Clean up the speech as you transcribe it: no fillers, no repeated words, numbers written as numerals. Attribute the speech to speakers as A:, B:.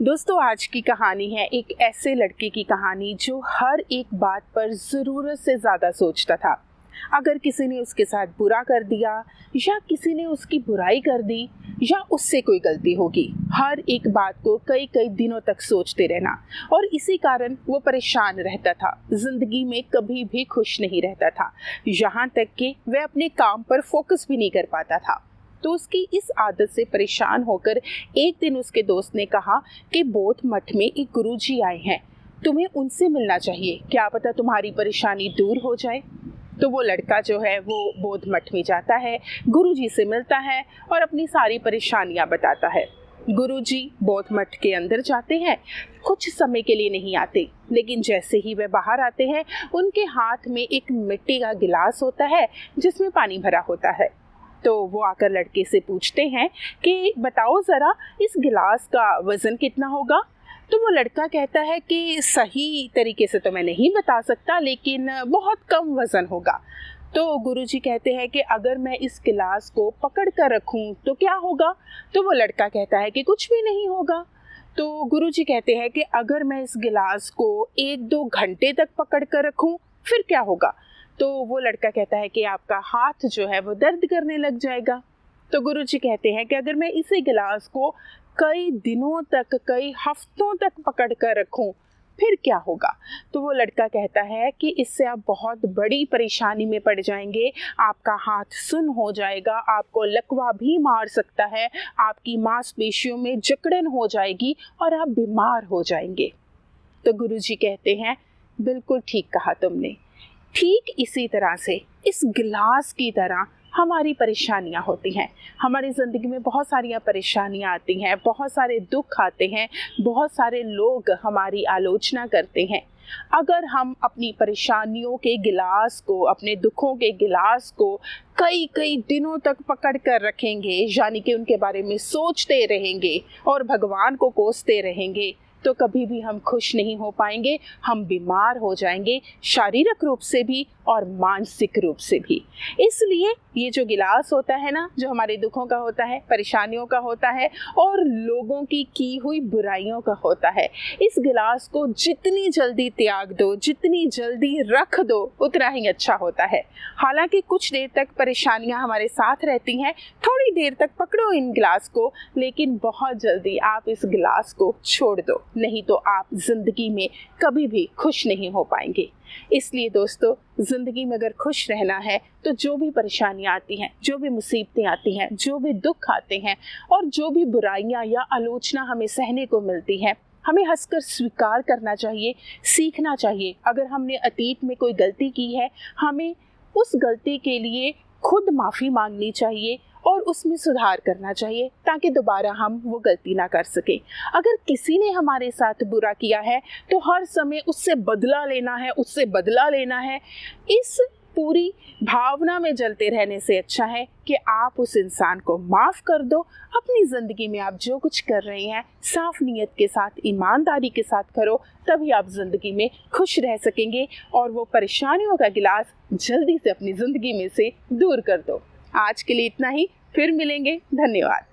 A: दोस्तों, आज की कहानी है एक ऐसे लड़के की कहानी जो हर एक बात पर ज़रूरत से ज़्यादा सोचता था। अगर किसी ने उसके साथ बुरा कर दिया या किसी ने उसकी बुराई कर दी या उससे कोई गलती होगी, हर एक बात को कई कई दिनों तक सोचते रहना, और इसी कारण वो परेशान रहता था। जिंदगी में कभी भी खुश नहीं रहता था, यहाँ तक कि वह अपने काम पर फोकस भी नहीं कर पाता था। तो उसकी इस आदत से परेशान होकर एक दिन उसके दोस्त ने कहा कि बौद्ध मठ में एक गुरुजी आए हैं, तुम्हें उनसे मिलना चाहिए, क्या पता तुम्हारी परेशानी दूर हो जाए। तो वो लड़का जो है वो बौद्ध मठ में जाता है, गुरुजी से मिलता है और अपनी सारी परेशानियां बताता है। गुरुजी बौद्ध मठ के अंदर जाते हैं, कुछ समय के लिए नहीं आते, लेकिन जैसे ही वे बाहर आते हैं उनके हाथ में एक मिट्टी का गिलास होता है जिसमें पानी भरा होता है। तो वो आकर लड़के से पूछते हैं कि बताओ ज़रा, इस गिलास का वज़न कितना होगा। तो वो लड़का कहता है कि सही तरीके से तो मैं नहीं बता सकता, लेकिन बहुत कम वज़न होगा। तो गुरुजी कहते हैं कि अगर मैं इस गिलास को पकड़ कर रखूं तो क्या होगा। तो वो लड़का कहता है कि कुछ भी नहीं होगा। तो गुरुजी कहते हैं कि अगर मैं इस गिलास को 1-2 घंटे तक पकड़ कर रखूं फिर क्या होगा। तो वो लड़का कहता है कि आपका हाथ जो है वो दर्द करने लग जाएगा। तो गुरुजी कहते हैं कि अगर मैं इसी गिलास को कई दिनों तक, कई हफ्तों तक पकड़ कर रखूं फिर क्या होगा। तो वो लड़का कहता है कि इससे आप बहुत बड़ी परेशानी में पड़ जाएंगे, आपका हाथ सुन्न हो जाएगा, आपको लकवा भी मार सकता है, आपकी मांसपेशियों में जकड़न हो जाएगी और आप बीमार हो जाएंगे। तो गुरुजी कहते हैं बिल्कुल ठीक कहा तुमने। ठीक इसी तरह से इस गिलास की तरह हमारी परेशानियां होती हैं। हमारी ज़िंदगी में बहुत सारी परेशानियां आती हैं, बहुत सारे दुख आते हैं, बहुत सारे लोग हमारी आलोचना करते हैं। अगर हम अपनी परेशानियों के गिलास को, अपने दुखों के गिलास को कई कई दिनों तक पकड़ कर रखेंगे, यानी कि उनके बारे में सोचते रहेंगे और भगवान को कोसते रहेंगे, तो कभी भी हम खुश नहीं हो पाएंगे। हम बीमार हो जाएंगे, शारीरिक रूप से भी और मानसिक रूप से भी। इसलिए ये जो गिलास होता है ना, जो हमारे दुखों का होता है, परेशानियों का होता है और लोगों की हुई बुराइयों का होता है, इस गिलास को जितनी जल्दी त्याग दो, जितनी जल्दी रख दो, उतना ही अच्छा होता है। हालांकि कुछ देर तक परेशानियां हमारे साथ रहती हैं, थोड़ी देर तक पकड़ो इन गिलास को, लेकिन बहुत जल्दी आप इस गिलास को छोड़ दो, नहीं तो आप जिंदगी में कभी भी खुश नहीं हो पाएंगे। इसलिए दोस्तों, जिंदगी में अगर खुश रहना है तो जो भी परेशानियां आती हैं, जो भी मुसीबतें आती हैं, जो भी दुख आते हैं और जो भी बुराइयां या आलोचना हमें सहने को मिलती है, हमें हंसकर स्वीकार करना चाहिए, सीखना चाहिए। अगर हमने अतीत में कोई गलती की है, हमें उस गलती के लिए खुद माफ़ी मांगनी चाहिए और उसमें सुधार करना चाहिए, ताकि दोबारा हम वो गलती ना कर सके। अगर किसी ने हमारे साथ बुरा किया है तो हर समय उससे बदला लेना है, उससे बदला लेना है, इस पूरी भावना में जलते रहने से अच्छा है कि आप उस इंसान को माफ़ कर दो। अपनी ज़िंदगी में आप जो कुछ कर रहे हैं साफ नीयत के साथ, ईमानदारी के साथ करो, तभी आप ज़िंदगी में खुश रह सकेंगे और वो परेशानियों का गिलास जल्दी से अपनी ज़िंदगी में से दूर कर दो। आज के लिए इतना ही, फिर मिलेंगे। धन्यवाद।